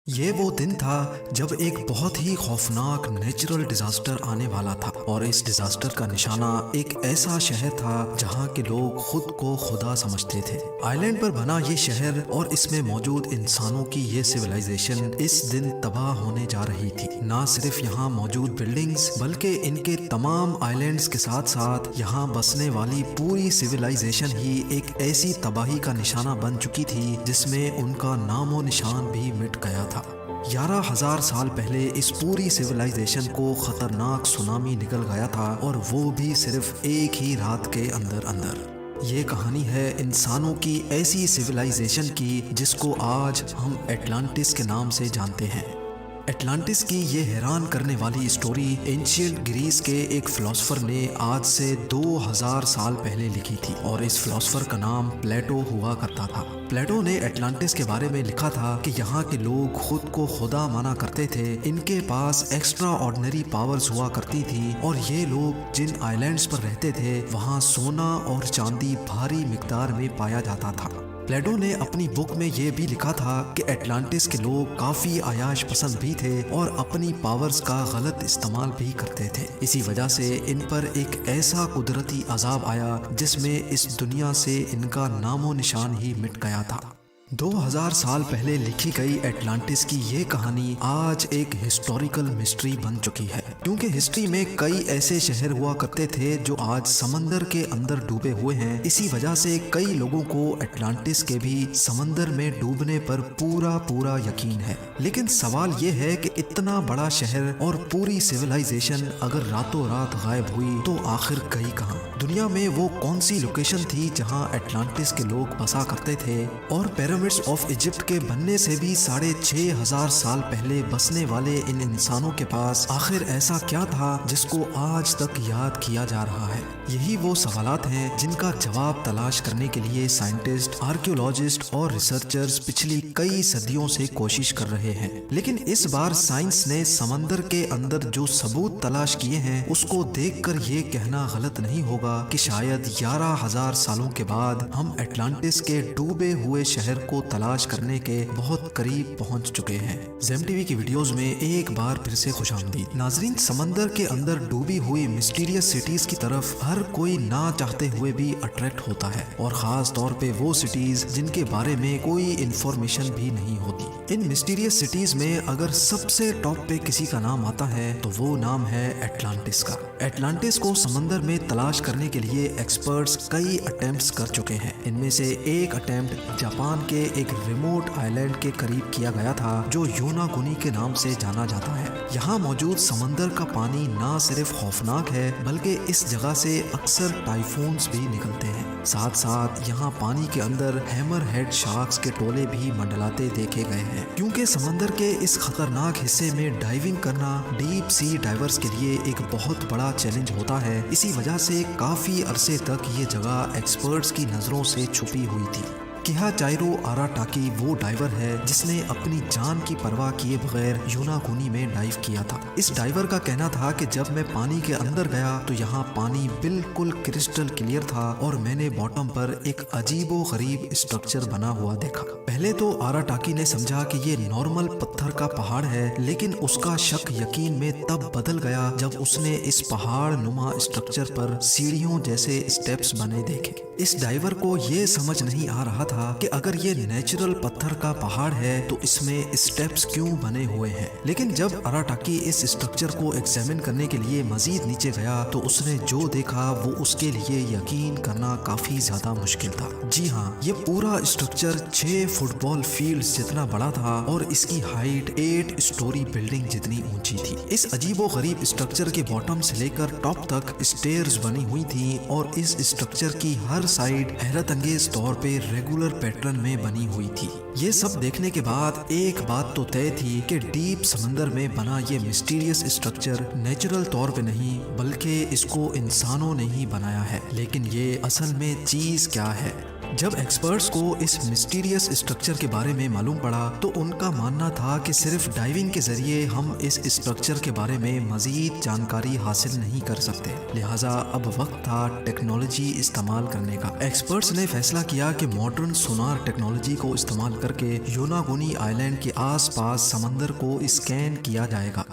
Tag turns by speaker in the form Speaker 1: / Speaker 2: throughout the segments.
Speaker 1: یہ وہ دن تھا جب ایک بہت ہی خوفناک نیچرل ڈیزاسٹر آنے والا تھا، اور اس ڈیزاسٹر کا نشانہ ایک ایسا شہر تھا جہاں کے لوگ خود کو خدا سمجھتے تھے۔ آئی لینڈ پر بنا یہ شہر اور اس میں موجود انسانوں کی یہ سویلائزیشن اس دن تباہ ہونے جا رہی تھی۔ نہ صرف یہاں موجود بلڈنگز بلکہ ان کے تمام آئی لینڈز کے ساتھ ساتھ یہاں بسنے والی پوری سویلائزیشن ہی ایک ایسی تباہی کا نشانہ بن چکی تھی جس میں ان کا نام و نشان بھی مٹ گیا تھا۔ 11,000 سال پہلے اس پوری سویلائزیشن کو خطرناک سونامی نکل گیا تھا، اور وہ بھی صرف ایک ہی رات کے اندر۔ یہ کہانی ہے انسانوں کی ایسی سویلائزیشن کی جس کو آج ہم اٹلانٹس کے نام سے جانتے ہیں۔ اٹلانٹس کی یہ حیران کرنے والی اسٹوری اینشینٹ گریس کے ایک فلاسفر نے آج سے 2000 سال پہلے لکھی تھی، اور اس فلاسفر کا نام پلیٹو ہوا کرتا تھا۔ پلیٹو نے اٹلانٹس کے بارے میں لکھا تھا کہ یہاں کے لوگ خود کو خدا مانا کرتے تھے، ان کے پاس ایکسٹرا آرڈنری پاورز ہوا کرتی تھی، اور یہ لوگ جن آئی لینڈز پر رہتے تھے وہاں سونا اور چاندی بھاری مقدار میں پایا جاتا تھا۔ پلیٹو نے اپنی بک میں یہ بھی لکھا تھا کہ اٹلانٹس کے لوگ کافی عیاش پسند بھی تھے اور اپنی پاورز کا غلط استعمال بھی کرتے تھے۔ اسی وجہ سے ان پر ایک ایسا قدرتی عذاب آیا جس میں اس دنیا سے ان کا نام و نشان ہی مٹ گیا تھا۔ 2000 سال پہلے لکھی گئی اٹلانٹس کی یہ کہانی آج ایک ہسٹوریکل مسٹری بن چکی ہے، کیونکہ ہسٹری میں کئی ایسے شہر ہوا کرتے تھے جو آج سمندر کے اندر ڈوبے ہوئے ہیں۔ اسی وجہ سے کئی لوگوں کو اٹلانٹس کے بھی سمندر میں ڈوبنے پر پورا یقین ہے۔ لیکن سوال یہ ہے کہ اتنا بڑا شہر اور پوری سویلائزیشن اگر راتوں رات غائب ہوئی تو آخر گئی کہاں؟ دنیا میں وہ کون سی لوکیشن تھی جہاں اٹلانٹس کے لوگ بسا کرتے تھے؟ اور پیرامڈز آف ایجپٹ کے بننے سے بھی 6500 سال پہلے بسنے والے ان انسانوں کے پاس آخر ایسا کیا تھا جس کو آج تک یاد کیا جا رہا ہے؟ یہی وہ سوالات ہیں جن کا جواب تلاش کرنے کے لیے سائنٹسٹ، آرکیولوجسٹ اور ریسرچرز پچھلی کئی صدیوں سے کوشش کر رہے ہیں۔ لیکن اس بار سائنس نے سمندر کے اندر جو ثبوت تلاش کیے ہیں اس کو دیکھ کر یہ کہنا غلط نہیں ہوگا کہ شاید 11,000 سالوں کے بعد ہم اٹلانٹس کے ڈوبے ہوئے شہر کو تلاش کرنے کے بہت قریب پہنچ چکے ہیں۔ زیم ٹی وی کی ویڈیوز میں ایک بار پھر سے خوش آمدید۔ ناظرین، سمندر کے اندر ڈوبی ہوئی مسٹیریس سٹیز کی طرف ہر کوئی نہ چاہتے ہوئے بھی اٹریکٹ ہوتا ہے، اور خاص طور پہ وہ سٹیز جن کے بارے میں کوئی انفارمیشن بھی نہیں ہوتی۔ ان مسٹیریس سٹیز میں اگر سب سے ٹاپ پہ کسی کا نام آتا ہے تو وہ نام ہے اٹلانٹس کا۔ اٹلانٹس کو سمندر میں تلاش کرنے کے لیے ایکسپرٹس کئی اٹیمپٹس کر چکے ہیں۔ ان میں سے ایک اٹیمپٹ جاپان کے ایک ریموٹ آئی لینڈ کے قریب کیا گیا تھا جو یوناگونی کے نام سے جانا جاتا ہے۔ یہاں موجود سمندر کا پانی نہ صرف خوفناک ہے بلکہ اس جگہ سے اکثر ٹائفونز بھی نکلتے ہیں۔ ساتھ ساتھ یہاں پانی کے اندر ہیمر ہیڈ شارکس کے ٹولے بھی منڈلاتے دیکھے گئے ہیں۔ کیونکہ سمندر کے اس خطرناک حصے میں ڈائیونگ کرنا ڈیپ سی ڈائیورز کے لیے ایک بہت بڑا چیلنج ہوتا ہے، اسی وجہ سے کافی عرصے تک یہ جگہ ایکسپرٹس کی نظروں سے چھپی ہوئی تھی۔ کیہاچائرو آراٹاکی وہ ڈائیور ہے جس نے اپنی جان کی پرواہ کیے بغیر یوناگونی میں ڈائیو کیا تھا۔ اس ڈائیور کا کہنا تھا کہ جب میں پانی کے اندر گیا تو یہاں پانی بالکل کرسٹل کلیئر تھا، اور میں نے باٹم پر ایک عجیب و غریب اسٹرکچر بنا ہوا دیکھا۔ پہلے تو آراٹاکی نے سمجھا کہ یہ نارمل پتھر کا پہاڑ ہے، لیکن اس کا شک یقین میں تب بدل گیا جب اس نے اس پہاڑ نما اسٹرکچر پر سیڑھیوں جیسے اسٹیپس بنے دیکھے۔ اس ڈائیور کو یہ سمجھ نہیں آ رہا تھا کہ اگر یہ نیچرل پتھر کا پہاڑ ہے تو اس میں اسٹیپس کیوں بنے ہوئے ہیں۔ لیکن جب آراٹاکی اس اسٹرکچر کو ایگزامن کرنے کے لیے مزید نیچے گیا تو اس نے جو دیکھا وہ اس کے لیے یقین کرنا کافی زیادہ مشکل تھا۔ جی ہاں، یہ پورا اسٹرکچر 6 فٹ بال فیلڈز جتنا بڑا تھا، اور اس کی ہائٹ 8 اسٹوری بلڈنگ جتنی اونچی تھی۔ اس عجیب و غریب اسٹرکچر کے باٹم سے لے کر ٹاپ تک اسٹیئرز بنی ہوئی تھیں، اور اس اسٹرکچر کی ہر سائڈ حیرت انگیز طور پہ ریگولر پیٹرن میں بنی ہوئی تھی۔ یہ سب دیکھنے کے بعد ایک بات تو طے تھی کہ ڈیپ سمندر میں بنا یہ مسٹیریس اسٹرکچر نیچرل طور پہ نہیں بلکہ اس کو انسانوں نے ہی بنایا ہے۔ لیکن یہ اصل میں چیز کیا ہے؟ جب ایکسپرٹس کو اس مسٹیریس اسٹرکچر کے بارے میں معلوم پڑا تو ان کا ماننا تھا کہ صرف ڈائیونگ کے ذریعے ہم اس اسٹرکچر کے بارے میں مزید جانکاری حاصل نہیں کر سکتے، لہٰذا اب وقت تھا ٹیکنالوجی استعمال کرنے کا۔ ایکسپرٹس نے فیصلہ کیا کہ ماڈرن سونار ٹیکنالوجی کو استعمال کر کے یوناگونی آئلینڈ کے آس پاس سمندر کو اسکین کیا جائے گا۔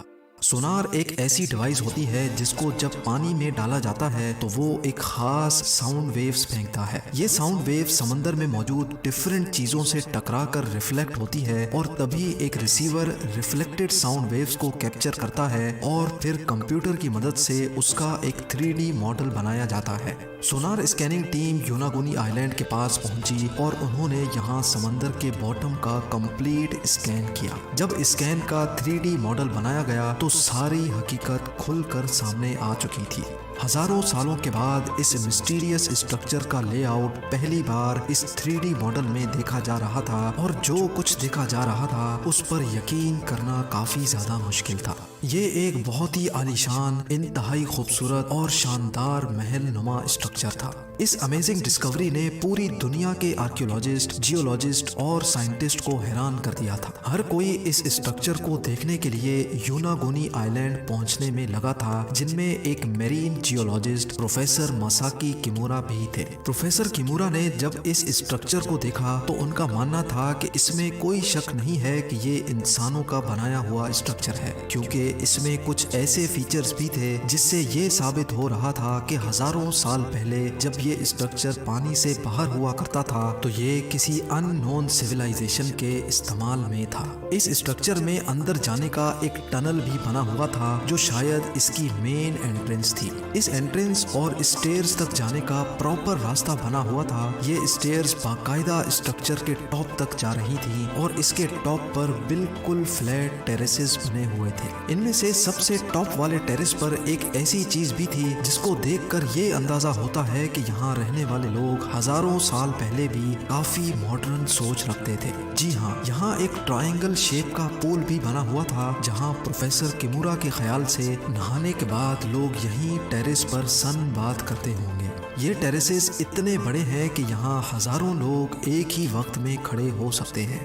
Speaker 1: سونار ایک ایسی ڈیوائس ہوتی ہے جس کو جب پانی میں ڈالا جاتا ہے تو وہ ایک خاص ساؤنڈ ویوز پھینکتا ہے۔ یہ ساؤنڈ ویو سمندر میں موجود ڈیفرنٹ چیزوں سے ٹکرا کر ریفلیکٹ ہوتی ہے اور تبھی ایک ریسیور ریفلیکٹڈ ساؤنڈ ویوز کو کیپچر کرتا ہے اور پھر کمپیوٹر کی مدد سے اس کا ایک 3D ماڈل بنایا جاتا ہے۔ سونار اسکیننگ ٹیم یوناگونی آئلینڈ کے پاس پہنچی اور انہوں نے یہاں سمندر کے باٹم کا کمپلیٹ اسکین کیا۔ جب اسکین کا 3D ماڈل بنایا گیا تو ساری حقیقت کھل کر سامنے آ چکی تھی۔ ہزاروں سالوں کے بعد اس مسٹیریس اسٹرکچر کا لے آؤٹ پہلی بار اس 3D ماڈل میں دیکھا جا رہا تھا، اور جو کچھ دیکھا جا رہا تھا اس پر یقین کرنا کافی زیادہ مشکل تھا۔ یہ ایک بہت ہی عالیشان، انتہائی خوبصورت اور شاندار محل نما اسٹرکچر تھا۔ اس امیزنگ ڈسکوری نے پوری دنیا کے آرکیولوجسٹ، جیولوجسٹ اور سائنٹسٹ کو حیران کر دیا تھا۔ ہر کوئی اس اسٹرکچر کو دیکھنے کے لیے یوناگونی آئلینڈ پہنچنے میں لگا تھا، جن میں ایک میرین جیولوجسٹ پروفیسر ماساکی کیمورا بھی تھے۔ پروفیسر کیمورا نے جب اس اسٹرکچر کو دیکھا تو ان کا ماننا تھا کہ اس میں کوئی شک نہیں ہے کہ یہ انسانوں کا بنایا ہوا اسٹرکچر ہے، کیونکہ اس میں کچھ ایسے فیچرز بھی تھے جس سے یہ ثابت ہو رہا تھا کہ ہزاروں سال پہلے جب یہ اسٹرکچر پانی سے باہر ہوا کرتا تھا تو یہ کسی ان نون سیولائزیشن کے استعمال میں تھا۔ اس اسٹرکچر میں اندر جانے کا ایک ٹنل بھی بنا ہوا تھا جو شاید اس کی مین انٹرنس تھی۔ اس انٹرنس اور اسٹیئرز تک جانے کا پراپر راستہ بنا ہوا تھا۔ یہ اسٹیئرز باقاعدہ اسٹرکچر کے ٹاپ تک جا رہی تھی اور اس کے ٹاپ پر بالکل فلیٹ ٹیریسز بنے ہوئے تھے۔ ان میں سے سب سے ٹاپ والے ٹیرس پر ایک ایسی چیز بھی تھی جس کو دیکھ کر یہ اندازہ ہوتا ہے کہ یہاں رہنے والے لوگ ہزاروں سال پہلے بھی کافی ماڈرن سوچ رکھتے تھے۔ جی ہاں، یہاں ایک ٹرائنگل شیپ کا پول بھی بنا ہوا تھا جہاں پروفیسر کیمورا کے خیال سے نہانے کے بعد لوگ یہیں ٹیرس پر سن بات کرتے ہوں گے۔ یہ ٹیرسز اتنے بڑے ہیں کہ یہاں ہزاروں لوگ ایک ہی وقت میں کھڑے ہو سکتے ہیں۔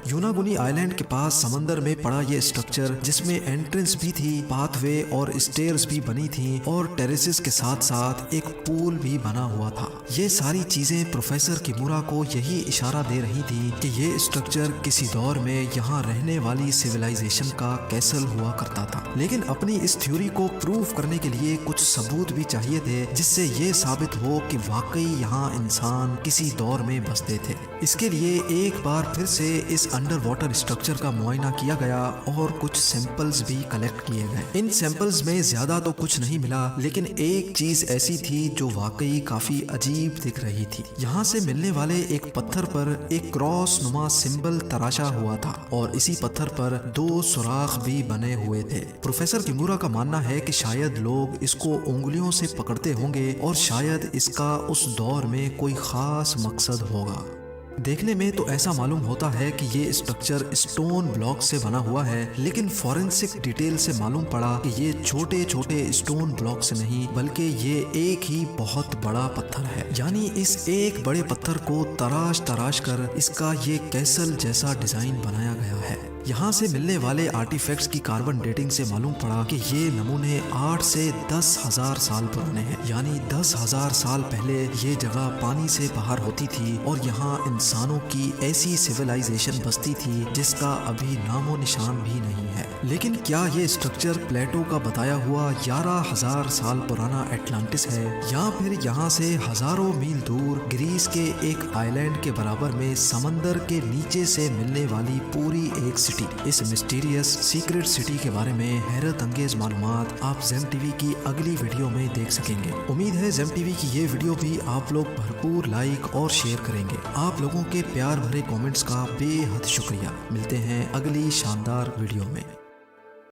Speaker 1: یوناگونی آئلینڈ کے پاس سمندر میں پڑا یہ اسٹرکچر، جس میں انٹرنس بھی تھی، پاتھ وے اور اسٹیئرز بھی بنی تھیں اور ٹیریسز کے ساتھ ساتھ ایک پول بھی بنا ہوا تھا۔ یہ ساری چیزیں پروفیسر کیمورا کو یہی اشارہ دے رہی تھی کہ یہ اسٹرکچر کسی دور میں یہاں رہنے والی سیولائزیشن کا کیسل ہوا کرتا تھا۔ لیکن اپنی اس تھیوری کو پروف کرنے کے لیے کچھ ثبوت بھی چاہیے تھے جس سے یہ ثابت ہو کہ واقعی یہاں انسان کسی دور میں بستے تھے۔ اس کے لیے ایک بار پھر سے اس انڈر واٹر اسٹرکچر کا معائنہ کیا گیا اور کچھ سیمپلز بھی کلیکٹ کیے گئے۔ ان سیمپلز میں زیادہ تو کچھ نہیں ملا، لیکن ایک چیز ایسی تھی جو واقعی کافی عجیب دکھ رہی تھی۔ یہاں سے ملنے والے ایک پتھر پر ایک کراس نما سمبل تراشا ہوا تھا اور اسی پتھر پر 2 سوراخ بھی بنے ہوئے تھے۔ پروفیسر کیمورا کا ماننا ہے کہ شاید لوگ اس کو انگلیوں سے پکڑتے ہوں گے اور شاید اس کا اس دور میں کوئی خاص مقصد ہوگا۔ دیکھنے میں تو ایسا معلوم ہوتا ہے کہ یہ اسٹرکچر اسٹون بلاک سے بنا ہوا ہے، لیکن فورینسک ڈیٹیل سے معلوم پڑا کہ یہ چھوٹے چھوٹے اسٹون بلاک سے نہیں بلکہ یہ ایک ہی بہت بڑا پتھر ہے۔ یعنی اس ایک بڑے پتھر کو تراش کر اس کا یہ کیسل جیسا ڈیزائن بنایا گیا ہے۔ یہاں سے ملنے والے آرٹیفیکٹس کی کاربن ڈیٹنگ سے معلوم پڑا کہ یہ نمونے 8 سے 10,000 سال پرانے ہیں، یعنی 10,000 سال پہلے یہ جگہ پانی سے باہر ہوتی تھی اور یہاں انسانوں کی ایسی سیولائزیشن بستی تھی جس کا ابھی نام و نشان بھی نہیں ہے۔ لیکن کیا یہ اسٹرکچر پلیٹو کا بتایا ہوا 11,000 سال پرانا اٹلانٹس ہے، یا پھر یہاں سے ہزاروں میل دور گریس کے ایک آئلینڈ کے برابر میں سمندر کے نیچے سے ملنے والی پوری ایک سٹی؟ اس مسٹیریس سیکرٹ سٹی کے بارے میں حیرت انگیز معلومات آپ زیم ٹی وی کی اگلی ویڈیو میں دیکھ سکیں گے۔ امید ہے زیم ٹی وی کی یہ ویڈیو بھی آپ لوگ بھرپور لائک اور شیئر کریں گے۔ آپ لوگوں کے پیار بھرے کومنٹس کا بے حد شکریہ۔ ملتے ہیں اگلی شاندار ویڈیو میں۔